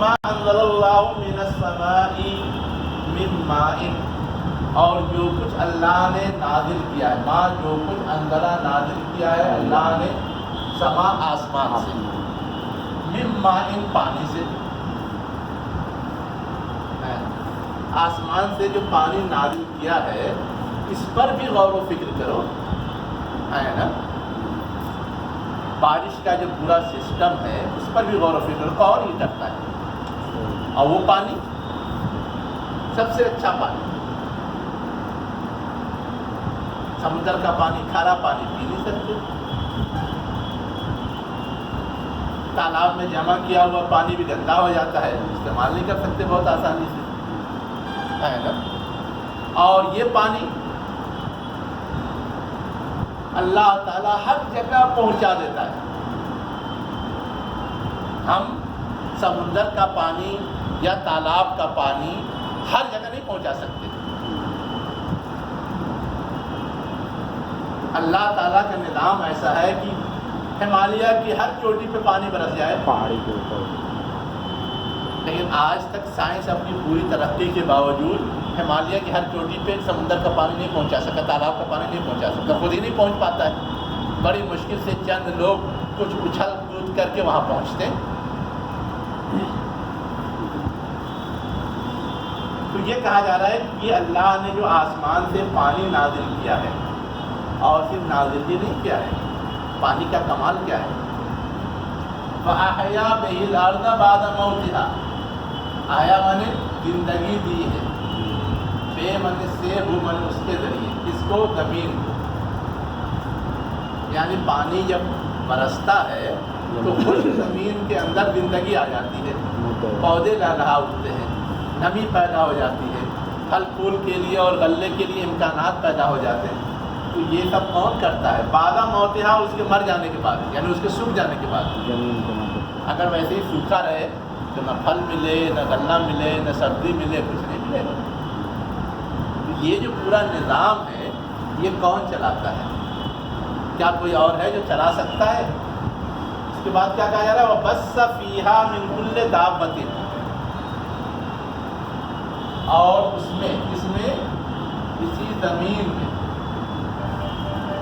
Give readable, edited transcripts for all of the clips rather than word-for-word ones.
وما انزل اللہ من السماء من ماء، اور جو کچھ اللہ نے نازل کیا ہے، ماں جو کچھ انزلہ نازل کیا ہے اللہ نے، سما آسمان سے، من ماء پانی سے، آسمان سے جو پانی نازل کیا ہے اس پر بھی غور و فکر کرو، ہے نا، بارش کا جو پورا سسٹم ہے اس پر بھی غور و فکر کرو، کون یہ کرتا ہے؟ اور وہ پانی سب سے اچھا پانی، سمندر کا پانی کھارا پانی پی نہیں سکتے، تالاب میں جمع کیا ہوا پانی بھی گندا ہو جاتا ہے، استعمال نہیں کر سکتے بہت آسانی سے، ہے نا، اور یہ پانی اللہ تعالیٰ ہر جگہ پہنچا دیتا ہے۔ ہم سمندر کا پانی یا تالاب کا پانی ہر جگہ نہیں پہنچا سکتے، اللہ تعالیٰ کا نظام ایسا ہے کہ ہمالیہ کی ہر چوٹی پہ پانی برس جائے، پہاڑی کے اوپر، لیکن آج تک سائنس اپنی پوری ترقی کے باوجود ہمالیہ کی ہر چوٹی پہ سمندر کا پانی نہیں پہنچا سکا، تالاب کا پانی نہیں پہنچا سکا، خود ہی نہیں پہنچ پاتا ہے، بڑی مشکل سے چند لوگ کچھ اچھل کود کر کے وہاں پہنچتے ہیں۔ تو یہ کہا جا رہا ہے کہ یہ اللہ نے جو آسمان سے پانی نازل کیا ہے، اور صرف نازل ہی نہیں کیا ہے، پانی کا کمال کیا ہے، فَأَحْيَا بِهِ الْأَرْضَ بَعْدَ مَوْتِهَا، آیا مانے زندگی دی ہے، بے من سے ہو من اس کے ذریعے، اس کو زمین کو، یعنی پانی جب برستا ہے تو خشک زمین کے اندر زندگی آ جاتی ہے، پودے لہلہا اٹھتے ہیں، نمی پیدا ہو جاتی ہے، پھل پھول کے لیے اور غلے کے لیے امکانات پیدا ہو جاتے ہیں۔ تو یہ سب کون کرتا ہے؟ بعد موتہا، اس کے مر جانے کے بعد، یعنی اس کے سوکھ جانے کے بعد۔ زمین کو مطلب اگر ویسے ہی سوکھا رہے تو نہ پھل ملے، نہ غلہ ملے، نہ سبزی ملے، کچھ نہیں ملے گا۔ تو یہ جو پورا نظام ہے یہ کون چلاتا ہے؟ کیا کوئی اور ہے جو چلا سکتا ہے؟ اس کے بعد کیا کہا جا رہا ہے؟ وَبَثَّ فِيهَا مِن كُلِّ دَابَّةٍ، اور اس میں اسی زمین میں،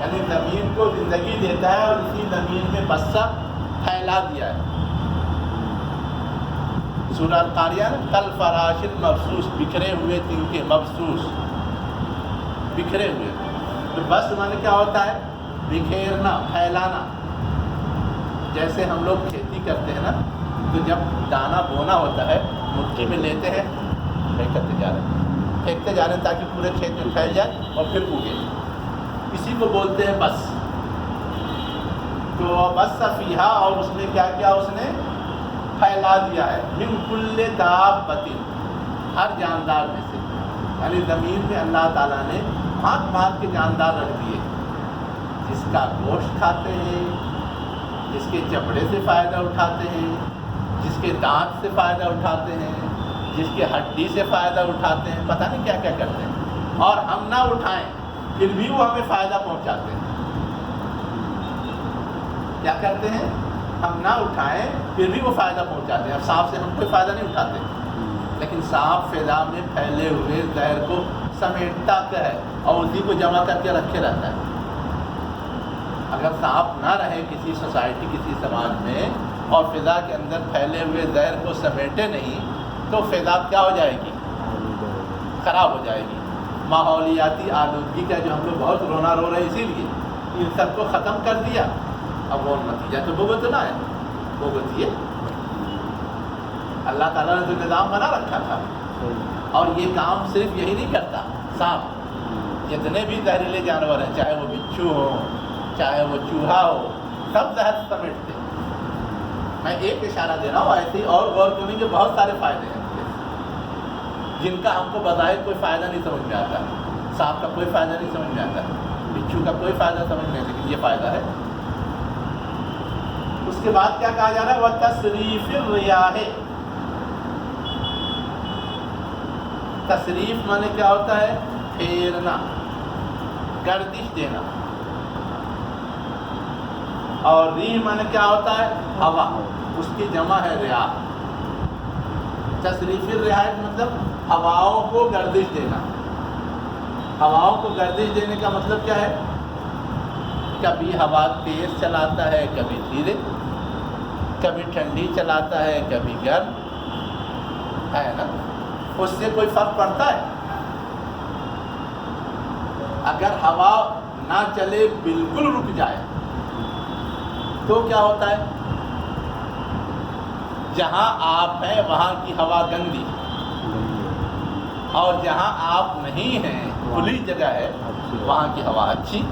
یعنی زمین کو زندگی دیتا ہے اور اسی زمین میں بسا پھیلا دیا ہے۔ سورہ القاریہ کل فراش مبسوس، بکھرے ہوئے تنکے، مبسوس بکھرے ہوئے۔ تو بس مانے کیا ہوتا ہے؟ بکھیرنا، پھیلانا۔ جیسے ہم لوگ کھیتی کرتے ہیں نا، تو جب دانا بونا ہوتا ہے مٹھی میں لیتے ہیں، پھینکتے جا رہے ہیں تاکہ پورے کھیت میں پھیل جائے اور پھر اگے، اسی کو بولتے ہیں بس۔ تو بس فیہا، اور اس میں کیا کیا؟ اس نے پھیلا دیا ہے، من کل دابۃ، ہر جاندار میں سے، یعنی زمین میں اللہ تعالیٰ نے بھانت بھانت کے جاندار رکھ دیے، جس کا گوشت کھاتے ہیں، جس کے چمڑے سے فائدہ اٹھاتے ہیں، جس کے دانت سے فائدہ اٹھاتے ہیں، جس کے ہڈی سے فائدہ اٹھاتے ہیں، پتہ نہیں کیا کیا کرتے ہیں، اور ہم نہ اٹھائیں پھر بھی وہ ہمیں فائدہ پہنچاتے ہیں۔ کیا کرتے ہیں؟ ہم نہ اٹھائیں پھر بھی وہ فائدہ پہنچاتے ہیں۔ اب سانپ سے ہم کوئی فائدہ نہیں اٹھاتے، لیکن سانپ فضا میں پھیلے ہوئے زہر کو سمیٹتا ہے اور اسی کو جمع کر کے رکھے رہتا ہے۔ اگر سانپ نہ رہے کسی سوسائٹی، کسی سماج میں، اور فضا کے اندر پھیلے ہوئے زہر کو سمیٹے نہیں، تو فضا کیا ہو جائے گی؟ خراب ہو جائے گی۔ ماحولیاتی آلودگی کا جو ہم لوگ بہت رونا رو رہے ہیں، اسی لیے ان سب کو ختم کر دیا۔ اب وہ نتیجہ تو بھگتنا ہے، بھگتیے۔ اللہ تعالیٰ نے جو نظام بنا رکھا تھا، اور یہ کام صرف یہی نہیں کرتا، سانپ، جتنے بھی زہریلے جانور ہیں، چاہے وہ بچھو ہو، چاہے وہ چوہا ہو، سب زہر سمیٹتے۔ میں ایک اشارہ دے رہا ہوں، ایسے ہی اور غور کرنے کے بہت سارے فائدے ہیں جن کا ہم کو بظاہر کوئی فائدہ نہیں سمجھ میں آتا۔ سانپ کا کوئی فائدہ نہیں سمجھ میں آتا، بچھو کا کوئی فائدہ سمجھ میں نہیں، لیکن یہ فائدہ ہے۔ اس کے بعد کیا کہا جا رہا ہے؟ وَتَصْرِيفِ الرِّيَاحِ، تصریف مانے کیا ہوتا ہے؟ پھیرنا، گردش دینا، اور ریح مانے کیا ہوتا ہے؟ ہوا، اس کی جمع ہے ریاح۔ تصریفی رعایت مطلب ہواؤں کو گردش دینا. ہواؤں کو گردش دینے کا مطلب کیا ہے؟ کبھی ہوا تیز چلاتا ہے، کبھی دھیرے، کبھی ٹھنڈی چلاتا ہے، کبھی گرم، ہے نا. اس سے کوئی فرق پڑتا ہے؟ اگر ہوا نہ چلے، بالکل رک جائے تو کیا ہوتا ہے؟ جہاں آپ ہیں وہاں کی ہوا گندی، اور جہاں آپ نہیں ہیں، کھلی جگہ ہے، وہاں کی ہوا اچھی.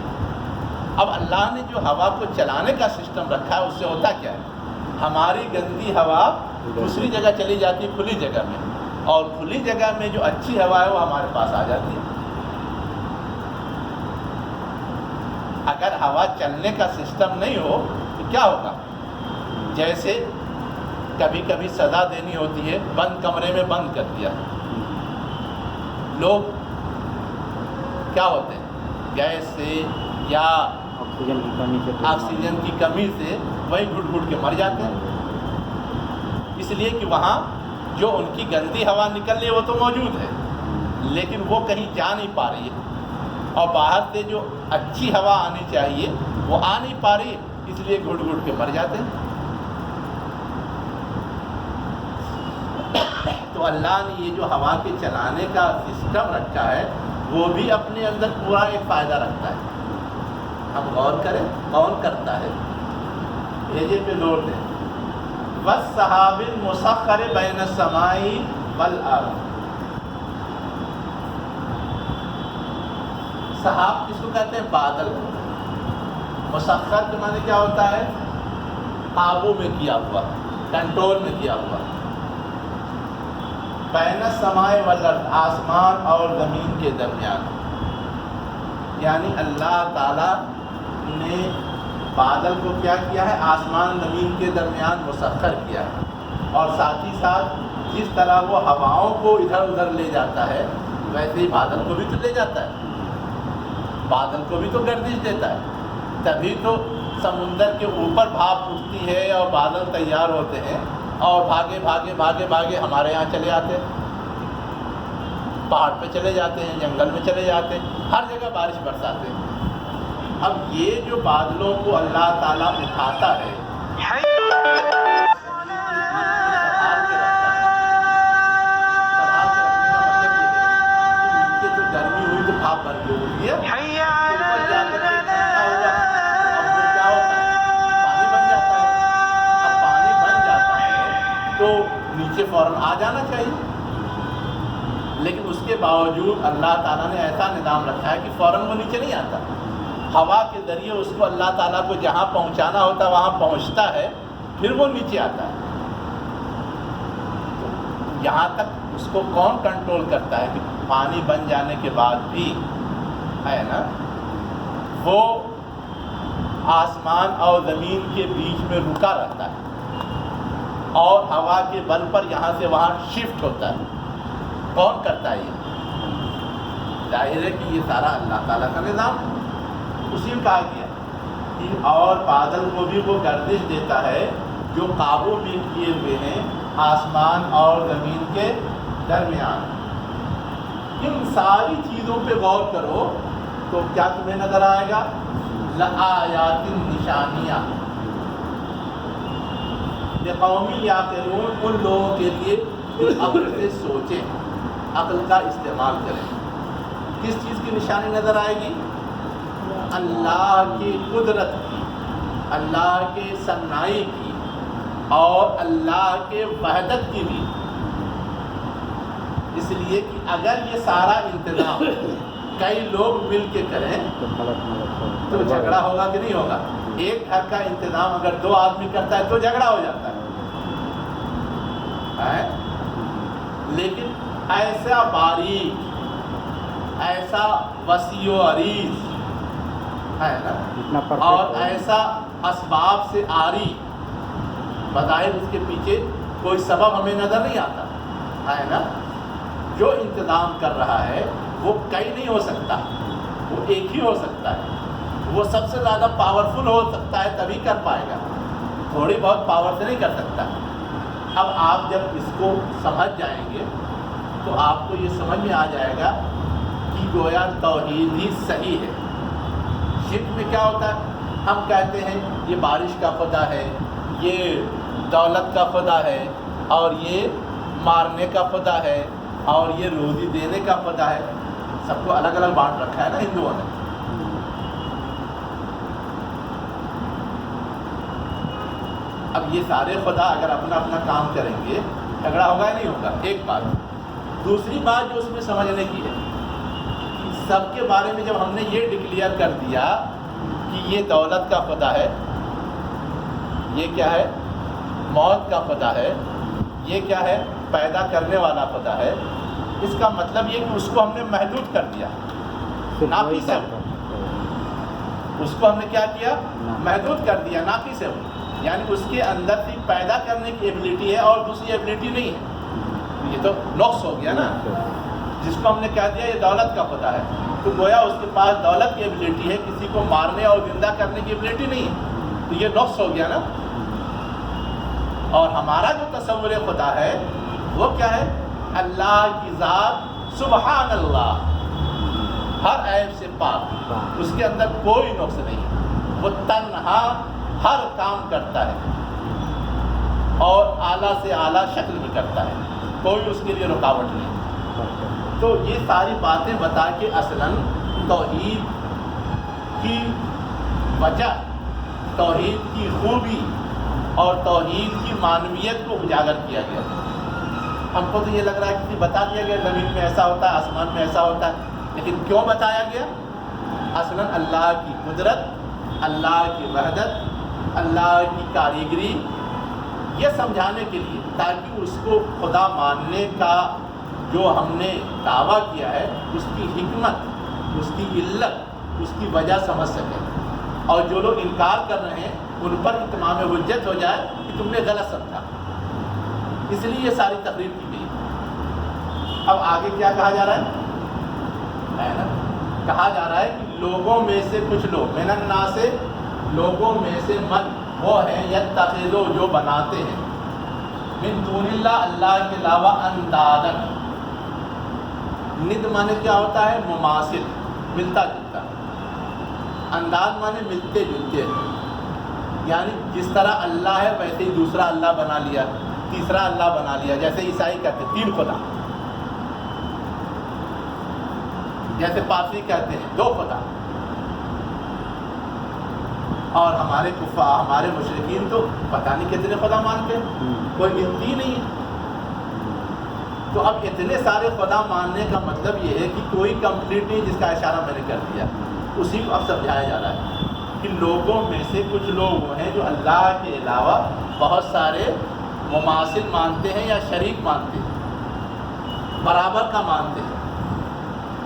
اب اللہ نے جو ہوا کو چلانے کا سسٹم رکھا ہے، اس سے ہوتا کیا ہے؟ ہماری گندی ہوا دوسری جگہ چلی جاتی ہے کھلی جگہ میں، اور کھلی جگہ میں جو اچھی ہوا ہے وہ ہمارے پاس آ جاتی ہے. اگر ہوا چلنے کا سسٹم نہیں ہو تو کیا ہوگا؟ جیسے کبھی کبھی سزا دینی ہوتی ہے، بند کمرے میں بند کر دیا، لوگ کیا ہوتے ہیں؟ گیس سے یا آکسیجن کی کمی سے وہی گھٹ گھٹ کے مر جاتے ہیں. اس لیے کہ وہاں جو ان کی گندی ہوا نکل رہی ہے وہ تو موجود ہے، لیکن وہ کہیں جا نہیں پا رہی ہے، اور باہر سے جو اچھی ہوا آنی چاہیے وہ آ نہیں پا رہی، اس لیے گھٹ گھٹ کے مر جاتے ہیں. تو اللہ نے یہ جو ہوا کے چلانے کا سسٹم رکھا ہے وہ بھی اپنے اندر پورا ایک فائدہ رکھتا ہے. ہم غور کریں کون کرتا ہے؟ بھیجے پہ زور دیں. والسحاب المسخر بین السماء والارض. سحاب کس کو کہتے ہیں؟ بادل. مسخر کے معنی کیا ہوتا ہے؟ قابو میں کیا ہوا، کنٹرول میں کیا ہوا. بین السماء والارض، آسمان اور زمین کے درمیان. یعنی اللہ تعالیٰ نے بادل کو کیا کیا ہے؟ آسمان زمین کے درمیان مسخر کیا ہے. اور ساتھ ہی ساتھ جس طرح وہ ہواؤں کو ادھر ادھر لے جاتا ہے، ویسے ہی بادل کو بھی تو لے جاتا ہے، بادل کو بھی تو گردش دیتا ہے. تبھی تو سمندر کے اوپر بھاپ اٹھتی ہے اور بادل تیار ہوتے ہیں، اور بھاگے بھاگے بھاگے بھاگے ہمارے یہاں چلے آتے ہیں، پہاڑ پہ چلے جاتے ہیں، جنگل میں چلے جاتے ہیں، ہر جگہ بارش برساتے ہیں. اب یہ جو بادلوں کو اللہ تعالیٰ اٹھاتا ہے، سنبھال کے رکھتا ہے. سنبھال کے رکھنے کا مطلب یہ ہے کہ نیچے جو گرمی ہوئی تو بھاپ بن کے اٹھتی ہے، اوپر جا کر کے ٹھنڈا ہوا، اب وہ کیا ہوتا ہے؟ پانی بن جاتا ہے. اب پانی بن جاتا ہے تو نیچے فوراً آ جانا چاہیے، لیکن اس کے باوجود اللہ تعالیٰ نے ایسا نظام رکھا ہے کہ فوراً وہ نیچے نہیں آتا. ہوا کے ذریعے اس کو اللہ تعالیٰ کو جہاں پہنچانا ہوتا ہے وہاں پہنچتا ہے، پھر وہ نیچے آتا ہے. یہاں تک اس کو کون کنٹرول کرتا ہے کہ پانی بن جانے کے بعد بھی، ہے نا، وہ آسمان اور زمین کے بیچ میں رکا رہتا ہے اور ہوا کے بل پر یہاں سے وہاں شفٹ ہوتا ہے. کون کرتا ہے یہ؟ ظاہر ہے کہ یہ سارا اللہ تعالیٰ کا نظام ہے. اسی میں کہا گیا کہ اور بادل کو بھی وہ گردش دیتا ہے جو قابو میں کیے ہوئے ہیں آسمان اور زمین کے درمیان. ان ساری چیزوں پہ غور کرو تو کیا تمہیں نظر آئے گا؟ لآیات، نشانیاں، لقوم یعقلون، ان لوگوں کے لیے جو عقل سے سوچیں، عقل کا استعمال کریں. کس چیز کی نشانی نظر آئے گی؟ اللہ کی قدرت کی، اللہ کے صنائی کی، اور اللہ کے وحدت کی بھی. اس لیے کہ اگر یہ سارا انتظام کئی لوگ مل کے کریں تو جھگڑا ہوگا کہ نہیں ہوگا؟ ایک گھر کا انتظام اگر 2 آدمی کرتا ہے تو جھگڑا ہو جاتا ہے. لیکن ایسا باریک، ایسا وسیع و عریض ہے نا، اور ایسا اسباب سے آری، بظاہر اس کے پیچھے کوئی سبب ہمیں نظر نہیں آتا ہے نا. جو انتظام کر رہا ہے وہ کئی نہیں ہو سکتا، وہ ایک ہی ہو سکتا ہے. وہ سب سے زیادہ پاورفل ہو سکتا ہے تبھی کر پائے گا، تھوڑی بہت پاور سے نہیں کر سکتا. اب آپ جب اس کو سمجھ جائیں گے تو آپ کو یہ سمجھ میں آ جائے گا کہ گویا توحید ہی صحیح ہے۔ شرک میں کیا ہوتا ہے؟ ہم کہتے ہیں یہ بارش کا خدا ہے، یہ دولت کا خدا ہے، اور یہ مارنے کا خدا ہے، اور یہ روزی دینے کا خدا ہے۔ سب کو الگ الگ بانٹ رکھا ہے نا ہندوؤں نے۔ اب یہ سارے خدا اگر اپنا اپنا کام کریں گے، جھگڑا ہوگا یا نہیں ہوگا؟ ایک بات۔ دوسری بات جو اس میں سمجھنے کی ہے کہ سب کے بارے میں جب ہم نے یہ ڈکلیئر کر دیا کہ یہ دولت کا خدا ہے، یہ کیا ہے؟ موت کا خدا ہے، یہ کیا ہے؟ پیدا کرنے والا خدا ہے، اس کا مطلب یہ کہ اس کو ہم نے محدود کر دیا، ناقص ہے۔ اس کو ہم نے کیا کیا؟ محدود کر دیا، ناقص ہے۔ یعنی اس کے اندر سے پیدا کرنے کی ایبلٹی ہے اور دوسری ایبلٹی نہیں ہے۔ یہ تو نقص ہو گیا نا۔ جس کو ہم نے کہہ دیا یہ دولت کا خدا ہے، تو گویا اس کے پاس دولت کی ایبلٹی ہے، کسی کو مارنے اور زندہ کرنے کی ایبلٹی نہیں ہے، تو یہ نقص ہو گیا نا۔ اور ہمارا جو تصور خدا ہے وہ کیا ہے؟ اللہ کی ذات سبحان اللہ، ہر عیب سے پاک، اس کے اندر کوئی نقص نہیں، وہ تنہا ہر کام کرتا ہے اور اعلیٰ سے اعلیٰ شکل میں کرتا ہے، کوئی اس کے لیے رکاوٹ نہیں۔ تو یہ ساری باتیں بتا کے اصلاً توحید کی وجہ، توحید کی خوبی اور توحید کی معنویت کو اجاگر کیا گیا۔ ہم کو تو یہ لگ رہا ہے کہ بتا دیا گیا زمین میں ایسا ہوتا ہے، آسمان میں ایسا ہوتا ہے، لیکن کیوں بتایا گیا؟ اصلاً اللہ کی قدرت، اللہ کی وحدت، اللہ کی کاریگری یہ سمجھانے کے لیے، تاکہ اس کو خدا ماننے کا جو ہم نے دعویٰ کیا ہے اس کی حکمت، اس کی علت، اس کی وجہ سمجھ سکیں، اور جو لوگ انکار کر رہے ہیں ان پر اتمام حجت ہو جائے کہ تم نے غلط سمجھا۔ اس لیے یہ ساری تقریر کی گئی۔ اب آگے کیا کہا جا رہا ہے نا؟ کہا جا رہا ہے کہ لوگوں میں سے کچھ لوگ، من الناس سے لوگوں میں سے من وہ ہیں یتخذو جو بناتے ہیں، من دون اللہ اللہ کے علاوہ اندادن۔ ند مانے کیا ہوتا ہے؟ مماثل، ملتا جلتا۔ انداز مانے ملتے جلتے، یعنی جس طرح اللہ ہے ویسے ہی دوسرا اللہ بنا لیا، تیسرا اللہ بنا لیا۔ جیسے عیسائی کہتے ہیں تین خدا، جیسے پارسی کہتے ہیں دو خدا، اور ہمارے کفار، ہمارے مشرکین تو پتہ نہیں کتنے خدا مانتے ہیں، کوئی گنتی ہی نہیں ہے۔ تو اب اتنے سارے خدا ماننے کا مطلب یہ ہے کہ کوئی کمپلیٹ نہیں، جس کا اشارہ میں نے کر دیا، اسی کو اب سمجھایا جا رہا ہے کہ لوگوں میں سے کچھ لوگ وہ ہیں جو اللہ کے علاوہ بہت سارے مماثل مانتے ہیں یا شریک مانتے ہیں، برابر کا مانتے ہیں،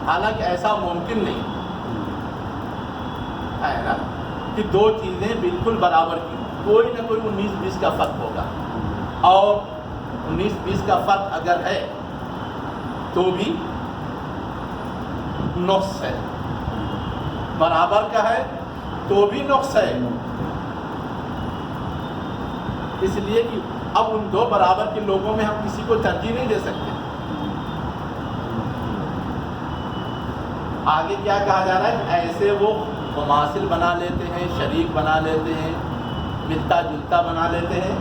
حالانکہ ایسا ممکن نہیں ہے نا کہ دو چیزیں بالکل برابر کی، کوئی نہ کوئی 19-20 کا فرق ہوگا، اور 19-20 کا فرق اگر ہے تو بھی نقص ہے، برابر کا ہے تو بھی نقص ہے۔ اس لیے کہ اب ان دو برابر کے لوگوں میں ہم کسی کو ترجیح نہیں دے سکتے۔ آگے کیا کہا جا رہا ہے کہ ایسے وہ مماثل بنا لیتے ہیں، شریک بنا لیتے ہیں، ملتا جلتا بنا لیتے ہیں،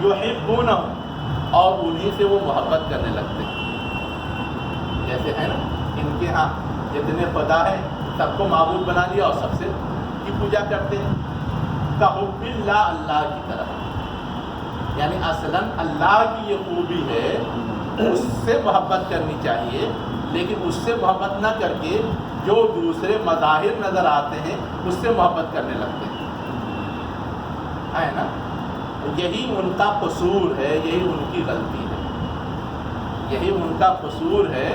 یحبونہم، اور انہی سے وہ محبت کرنے لگتے ہیں۔ جیسے ہے نا ان کے ہاں جتنے خدا ہیں سب کو معبود بنا لیا اور سب سے کی پوجا کرتے ہیں، کحب اللہ، اللہ کی طرح۔ یعنی اصلاً اللہ کی یہ خوبی ہے، اس سے محبت کرنی چاہیے، لیکن اس سے محبت نہ کر کے جو دوسرے مظاہر نظر آتے ہیں اس سے محبت کرنے لگتے ہیں، ہے نا؟ یہی ان کا قصور ہے، یہی ان کی غلطی ہے، یہی ان کا قصور ہے،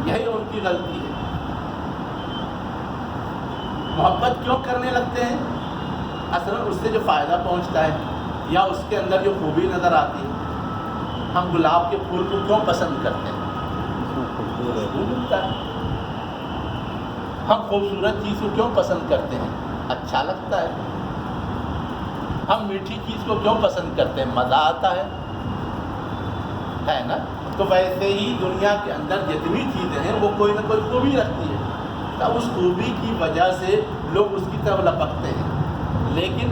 یہی ان کی غلطی ہے۔ محبت کیوں کرنے لگتے ہیں؟ اصلاً اس سے جو فائدہ پہنچتا ہے یا اس کے اندر جو خوبی نظر آتی ہے۔ ہم گلاب کے پھول کو کیوں پسند کرتے ہیں؟ خوشبو ملتا ہے۔ ہم خوبصورت چیز کو کیوں پسند کرتے ہیں؟ اچھا لگتا ہے۔ ہم میٹھی چیز کو کیوں پسند کرتے ہیں؟ مزہ آتا ہے۔ ہے نا. تو ویسے ہی دنیا کے اندر جتنی چیزیں ہیں وہ کوئی نہ کوئی خوبی رکھتی ہے. تو اس خوبی کی وجہ سے لوگ اس کی طرف لپکتے ہیں، لیکن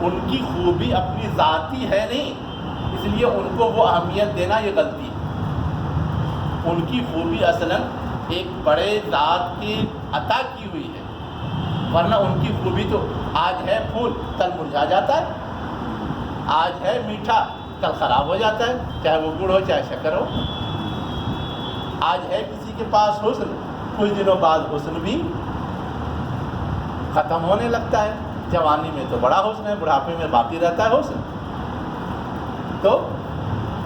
ان کی خوبی اپنی ذاتی ہے نہیں، اس لیے ان کو وہ اہمیت دینا یہ غلطی ہے. ان کی خوبی اصلاً ایک بڑے ذات کی عطا کی ہوئی ہے، ورنہ ان کی خوبی تو آج ہے پھول کل مرجھا جاتا ہے، آج ہے میٹھا کل خراب ہو جاتا ہے، چاہے وہ گڑ ہو چاہے شکر ہو. آج ہے کسی کے پاس حسن، کچھ دنوں بعد حسن بھی ختم ہونے لگتا ہے. جوانی میں تو بڑا حسن ہے، بڑھاپے میں باقی رہتا ہے حسن. تو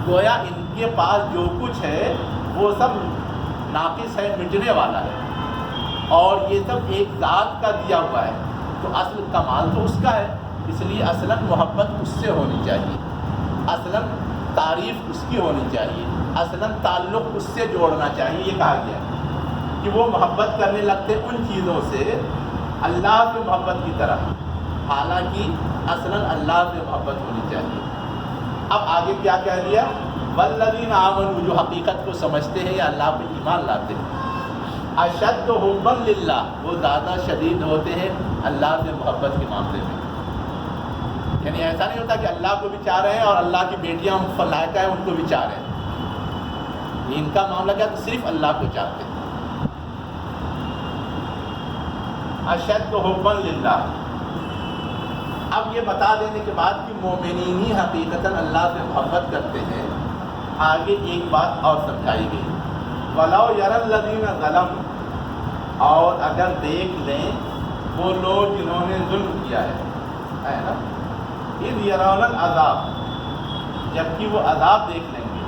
گویا ان کے پاس جو کچھ ہے وہ سب ناقص ہے، مٹنے والا ہے، اور یہ سب ایک ذات کا دیا ہوا ہے. تو اصل کمال تو اس کا ہے، اس لیے اصلاً محبت اس سے ہونی چاہیے، اصلاً تعریف اس کی ہونی چاہیے، اصلاً تعلق اس سے جوڑنا چاہیے. یہ کہا گیا کہ وہ محبت کرنے لگتے ان چیزوں سے اللہ سے محبت کی طرح، حالانکہ اصلاً اللہ سے محبت ہونی چاہیے. اب آگے کیا کہہ دیا؟ والذین آمنوا، جو حقیقت کو سمجھتے ہیں یا اللہ پہ ایمان لاتے ہیں، اشد حبا للہ، وہ زیادہ شدید ہوتے ہیں اللہ سے محبت کے معاملے میں. یعنی ایسا نہیں ہوتا کہ اللہ کو بھی چاہ رہے ہیں اور اللہ کی بیٹیاں فلائقہ ہیں ان کو بھی چاہ رہے ہیں. ان کا معاملہ کیا؟ تو صرف اللہ کو چاہتے ہیں. اشد حبا للہ. اب یہ بتا دینے کے بعد کہ مومنین ہی حقیقتاً اللہ سے محبت کرتے ہیں، آگے ایک بات اور سمجھائی گئی. وَلَوْ يَرَى الَّذِينَ ظَلَمُوا، اور اگر دیکھ لیں وہ لوگ جنہوں نے ظلم کیا ہے نا، اِذْ يَرَوْنَ الْعَذَابَ، جبکہ وہ عذاب دیکھ لیں گے.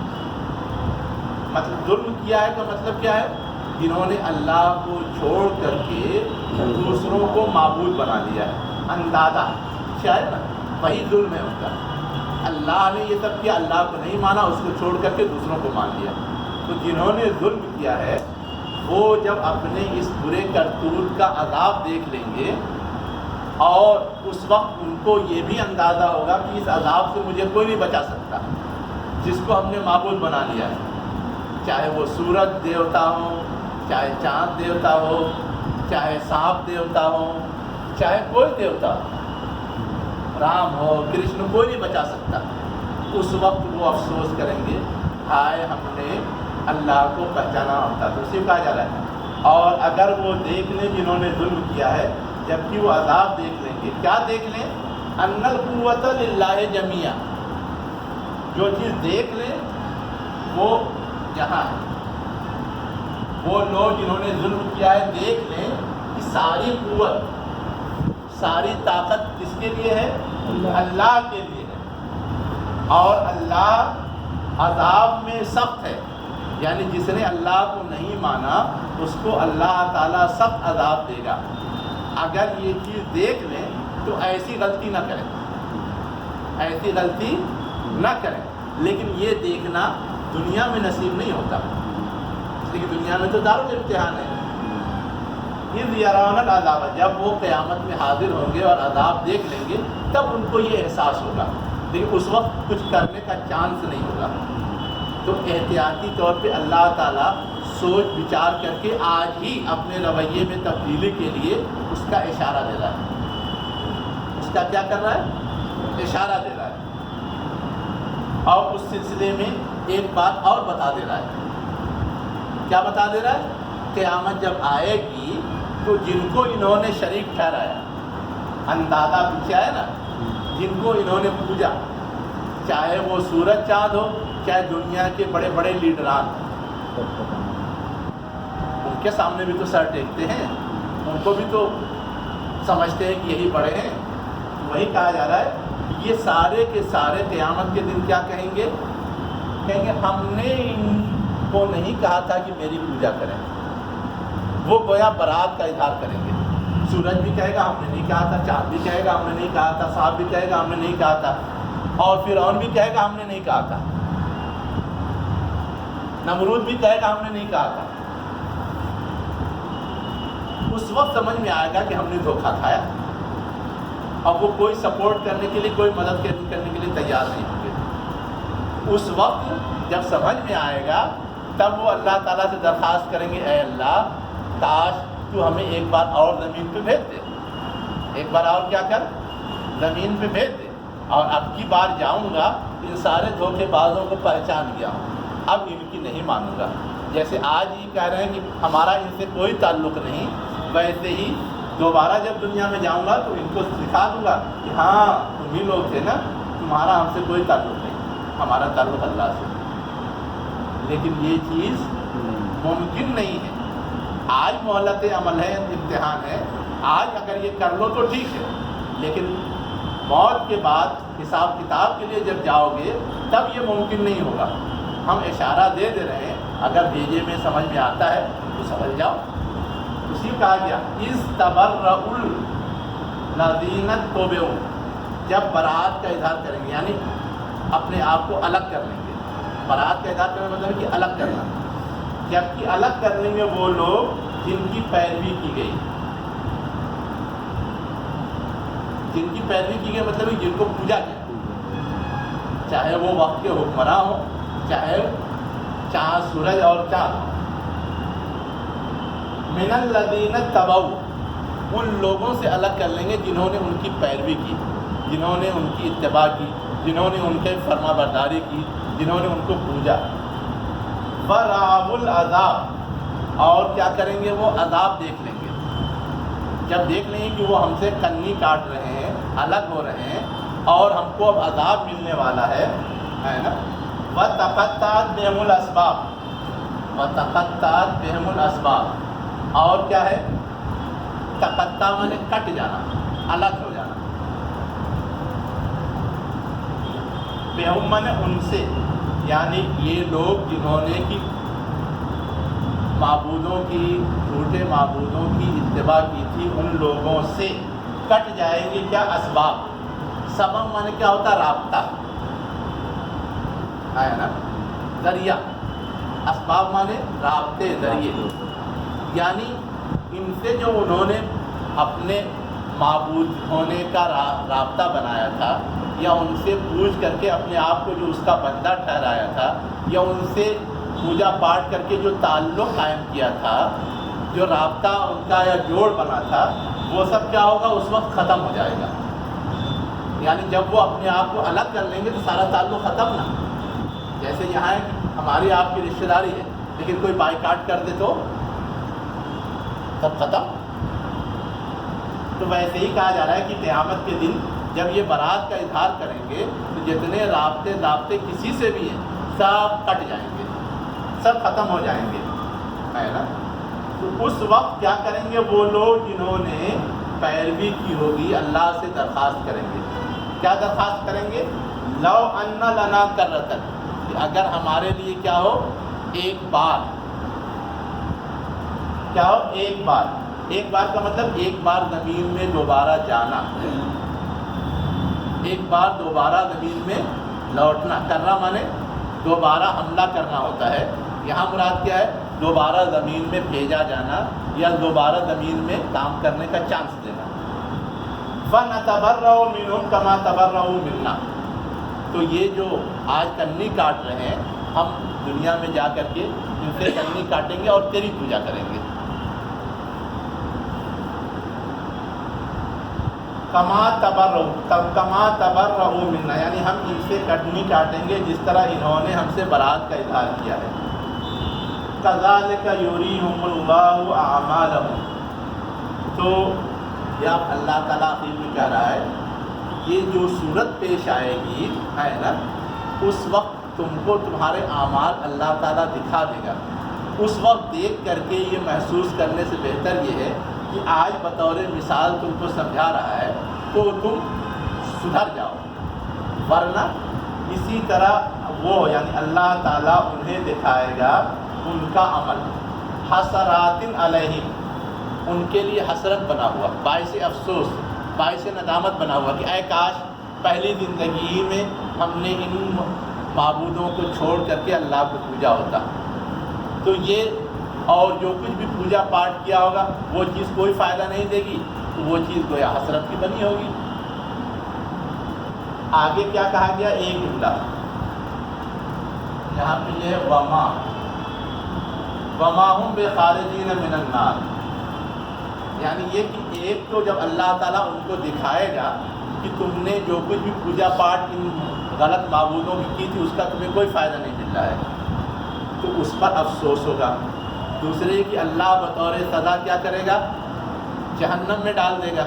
مطلب ظلم کیا ہے تو مطلب کیا ہے؟ جنہوں نے اللہ کو چھوڑ کر کے دوسروں کو معبود بنا لیا ہے، اندازہ شاید نا، وہی ظلم ہے ان کا. اللہ نے یہ سب کیا، اللہ کو نہیں مانا، اس کو چھوڑ کر کے دوسروں کو مان لیا. تو جنہوں نے ظلم کیا ہے وہ جب اپنے اس برے کرتوت کا عذاب دیکھ لیں گے، اور اس وقت ان کو یہ بھی اندازہ ہوگا کہ اس عذاب سے مجھے کوئی نہیں بچا سکتا، جس کو ہم نے معبود بنا لیا ہے، چاہے وہ سورج دیوتا ہو، چاہے چاند دیوتا ہو، چاہے سانپ دیوتا ہو، چاہے کوئی دیوتا ہو، رام ہو، کرشن، کوئی نہیں بچا سکتا. اس وقت وہ افسوس کریں گے، ہائے ہم نے اللہ کو پہچانا ہوتا. تو اسی کہا جا رہا ہے. اور اگر وہ دیکھ لیں جنہوں نے ظلم کیا ہے، جبکہ وہ عذاب دیکھ لیں گے، کیا دیکھ لیں؟ ان القوت للہ جمیعا، جو چیز دیکھ لیں وہ یہاں ہے. وہ لوگ جنہوں نے ظلم کیا ہے دیکھ لیں کہ ساری قوت، ساری طاقت کس کے لیے ہے؟ اللہ کے لیے ہے. اور اللہ عذاب میں سخت ہے، یعنی جس نے اللہ کو نہیں مانا اس کو اللہ تعالیٰ سخت عذاب دے گا. اگر یہ چیز دیکھ لیں تو ایسی غلطی نہ کریں، ایسی غلطی نہ کریں. لیکن یہ دیکھنا دنیا میں نصیب نہیں ہوتا، لیکن دنیا میں تو دارالامتحان ہے. اِذْ يَرَوْنَ الْعَذَابَ، جب وہ قیامت میں حاضر ہوں گے اور عذاب دیکھ لیں گے تب ان کو یہ احساس ہوگا، لیکن اس وقت کچھ کرنے کا چانس نہیں ہوگا. تو احتیاطی طور پہ اللہ تعالیٰ سوچ بچار کر کے آج ہی اپنے رویے میں تبدیلی کے لیے اس کا اشارہ دے رہا ہے. اس کا کیا کر رہا ہے؟ اشارہ دے رہا ہے. اور اس سلسلے میں ایک بات اور بتا دے رہا ہے. کیا بتا دے رہا ہے؟ قیامت جب آئے گی تو جن کو انہوں نے شریک ٹھہرایا، اندازہ پیچھے ہے نا، جن کو انہوں نے پوجا، چاہے وہ سورج چاند ہو، چاہے دنیا کے بڑے بڑے لیڈران، ان کے سامنے بھی تو سر ٹیکتے ہیں، ان کو بھی تو سمجھتے ہیں کہ یہی بڑے ہیں. وہی کہا جا رہا ہے یہ سارے کے سارے قیامت کے دن کیا کہیں گے؟ کہیں گے ہم نے ان کو نہیں کہا تھا کہ میری پوجا کریں. وہ گویا برات کا اظہار کریں گے. سورج بھی کہے گا ہم نے نہیں کہا تھا، چاند بھی کہے گا ہم نے نہیں کہا تھا، سانپ بھی کہے گا ہم نے نہیں کہا تھا، اور فرعون بھی کہے گا ہم نے نہیں کہا تھا، نمرود بھی کہے گا ہم نے نہیں کہا تھا. اس وقت سمجھ میں آئے گا کہ ہم نے دھوکہ کھایا. اب وہ کوئی سپورٹ کرنے کے لیے، کوئی مدد کرنے کے لیے تیار نہیں ہوں گے. اس وقت جب سمجھ میں آئے گا تب وہ اللہ تعالیٰ سے درخواست کریں گے اے اللہ کاش تو ہمیں ایک بار اور زمین پہ بھیج دے، ایک بار اور کیا کر زمین پہ بھیج دے، اور اب کی بار جاؤں گا ان سارے دھوکے بازوں کو پہچان گیا ہوں، اب ان کی نہیں مانوں گا۔ جیسے آج یہ کہہ رہے ہیں کہ ہمارا ان سے کوئی تعلق نہیں، ویسے ہی دوبارہ جب دنیا میں جاؤں گا تو ان کو سکھا دوں گا کہ ہاں تم ہی لوگ تھے نا، تمہارا ہم سے کوئی تعلق نہیں، ہمارا تعلق اللہ سے۔ لیکن یہ چیز ممکن نہیں ہے۔ آج مہلت عمل ہے، امتحان ہے، آج اگر یہ کر لو تو ٹھیک ہے، لیکن موت کے بعد حساب کتاب کے لیے جب جاؤ گے تب یہ ممکن نہیں ہوگا۔ ہم اشارہ دے رہے ہیں، اگر بھیجے میں سمجھ میں آتا ہے تو سمجھ جاؤ۔ اسی کہا گیا استبرأ الذین اتبعوا، جب برات کا اظہار کریں گے یعنی اپنے آپ کو الگ کر لیں گے۔ برات کا اظہار کرنے کا مطلب کہ الگ کرنا، جبکہ الگ کر لیں گے وہ لوگ جن کی پیروی کی گئی، جن کی پیروی کی گئی مطلب جن کو پوجا گیا، چاہے وہ وقت کے حکمراں ہوں، چاہے چاند سورج اور چاند۔ من الذین اتبعوا، ان لوگوں سے الگ کر لیں گے جنہوں نے ان کی پیروی کی، جنہوں نے ان کی اتباع کی، جنہوں نے ان کے فرما برداری کی، جنہوں نے ان کو پوجا۔ وَرَأَوُا الْعَذَابَ، اور کیا کریں گے وہ عذاب دیکھ لیں گے، جب دیکھ لیں گے کہ وہ ہم سے کنی کاٹ رہے ہیں، الگ ہو رہے ہیں اور ہم کو اب عذاب ملنے والا ہے نا۔ وَتَقَطَّعَتْ بِهِمُ الْأَسْبَابُ، وَتَقَطَّعَتْ بِهِمُ الْأَسْبَابُ، اور کیا ہے تقطع مانے کٹ جانا، الگ ہو جانا، بہم مانے ان سے، یعنی یہ لوگ جنہوں نے کہ معبودوں کی، جھوٹے معبودوں کی اتباع کی تھی، ان لوگوں سے کٹ جائیں گے کیا اسباب۔ سبب مانے کیا ہوتا رابطہ ہے نا، ذریعہ، اسباب مانے رابطے، ذریعے، یعنی ان سے جو انہوں نے اپنے معبود ہونے کا رابطہ بنایا تھا، یا ان سے پوچھ کر کے اپنے آپ کو جو اس کا بندہ ٹھہرایا تھا، یا ان سے پوجا پاٹ کر کے جو تعلق قائم کیا تھا، جو رابطہ ان کا یا جوڑ بنا تھا، وہ سب کیا ہوگا اس وقت ختم ہو جائے گا۔ یعنی جب وہ اپنے آپ کو الگ کر لیں گے تو سارا تعلق ختم نا، جیسے یہاں ہماری آپ کی رشتہ داری ہے لیکن کوئی بائیکاٹ کر دے تو سب ختم۔ تو ویسے ہی کہا جا رہا ہے کہ قیامت کے دن جب یہ برات کا اظہار کریں گے تو جتنے رابطے کسی سے بھی ہیں سب کٹ جائیں گے، سب ختم ہو جائیں گے، ہے نا۔ تو اس وقت کیا کریں گے وہ لوگ جنہوں نے پیروی کی ہوگی، اللہ سے درخواست کریں گے۔ کیا درخواست کریں گے؟ لو ان لنا کرۃ، کہ اگر ہمارے لیے کیا ہو ایک بار، کیا ہو ایک بار۔ ایک بار کا مطلب ایک بار زمین میں دوبارہ جانا، ایک بار دوبارہ زمین میں لوٹنا۔ کرنا مانے دوبارہ حملہ کرنا ہوتا ہے، یہاں مراد کیا ہے دوبارہ زمین میں بھیجا جانا یا دوبارہ زمین میں کام کرنے کا چانس دینا۔ فَنَتَبَرَّأُ مِنْهُمْ كَمَا تَبَرَّأُوا مِنَّا، تو یہ جو آج کنی کاٹ رہے ہیں ہم دنیا میں جا کر کے ان سے کنی کاٹیں گے اور تیری پوجا کریں گے۔ کما تبرؤ منا، یعنی ہم ان سے کٹنی کاٹیں گے جس طرح انہوں نے ہم سے برات کا اظہار کیا ہے۔ کذالک یریہم اللہ اعمالہم، تو یہ اللہ تعالیٰ آخر میں کہہ رہا ہے یہ جو صورت پیش آئے گی ہے نا، اس وقت تم کو تمہارے اعمال اللہ تعالیٰ دکھا دے گا۔ اس وقت دیکھ کر کے یہ محسوس کرنے سے بہتر یہ ہے کہ آج بطور مثال تم کو سمجھا رہا ہے تو تم سدھر جاؤ، ورنہ اسی طرح وہ یعنی اللہ تعالیٰ انہیں دکھائے گا ان کا عمل حسرات علیہم، ان کے لیے حسرت بنا ہوا، باعث افسوس، باعث ندامت بنا ہوا کہ اے کاش پہلی زندگی میں ہم نے ان معبودوں کو چھوڑ کر کے اللہ کو پوجا ہوتا۔ تو یہ اور جو کچھ بھی پوجا پاٹ کیا ہوگا وہ چیز کوئی فائدہ نہیں دے گی، تو وہ چیز گویا حسرت کی بنی ہوگی۔ آگے کیا کہا گیا؟ ایک جملہ یہاں پہ یہ ہے وما ہم بخارجین من النار، یعنی یہ کہ ایک تو جب اللہ تعالیٰ ان کو دکھائے گا کہ تم نے جو کچھ بھی پوجا پاٹ ان غلط معبودوں کی تھی اس کا تمہیں کوئی فائدہ نہیں مل رہا ہے، تو اس پر افسوس ہوگا۔ دوسرے کہ اللہ بطور سزا کیا کرے گا؟ جہنم میں ڈال دے گا۔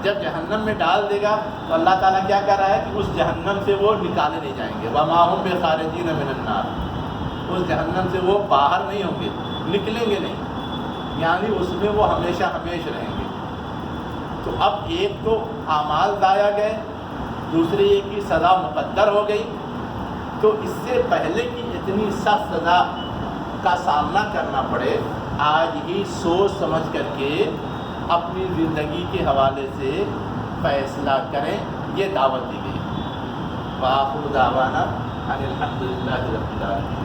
جب جہنم میں ڈال دے گا تو اللہ تعالیٰ کیا کر رہا ہے کہ اس جہنم سے وہ نکالے نہیں جائیں گے، وما ہم بخارجین من النار، اس جہنم سے وہ باہر نہیں ہوں گے، نکلیں گے نہیں، یعنی اس میں وہ ہمیشہ ہمیش رہیں گے۔ تو اب ایک تو اعمال ضائع گئے، دوسری یہ کہ سزا مقدر ہو گئی، تو اس سے پہلے کہ اتنی سخت سزا کا سامنا کرنا پڑے، آج ہی سوچ سمجھ کر کے اپنی زندگی کے حوالے سے فیصلہ کریں، یہ دعوت دی گئی۔ وآخر دعوانا ان الحمد للہ رب العالمین۔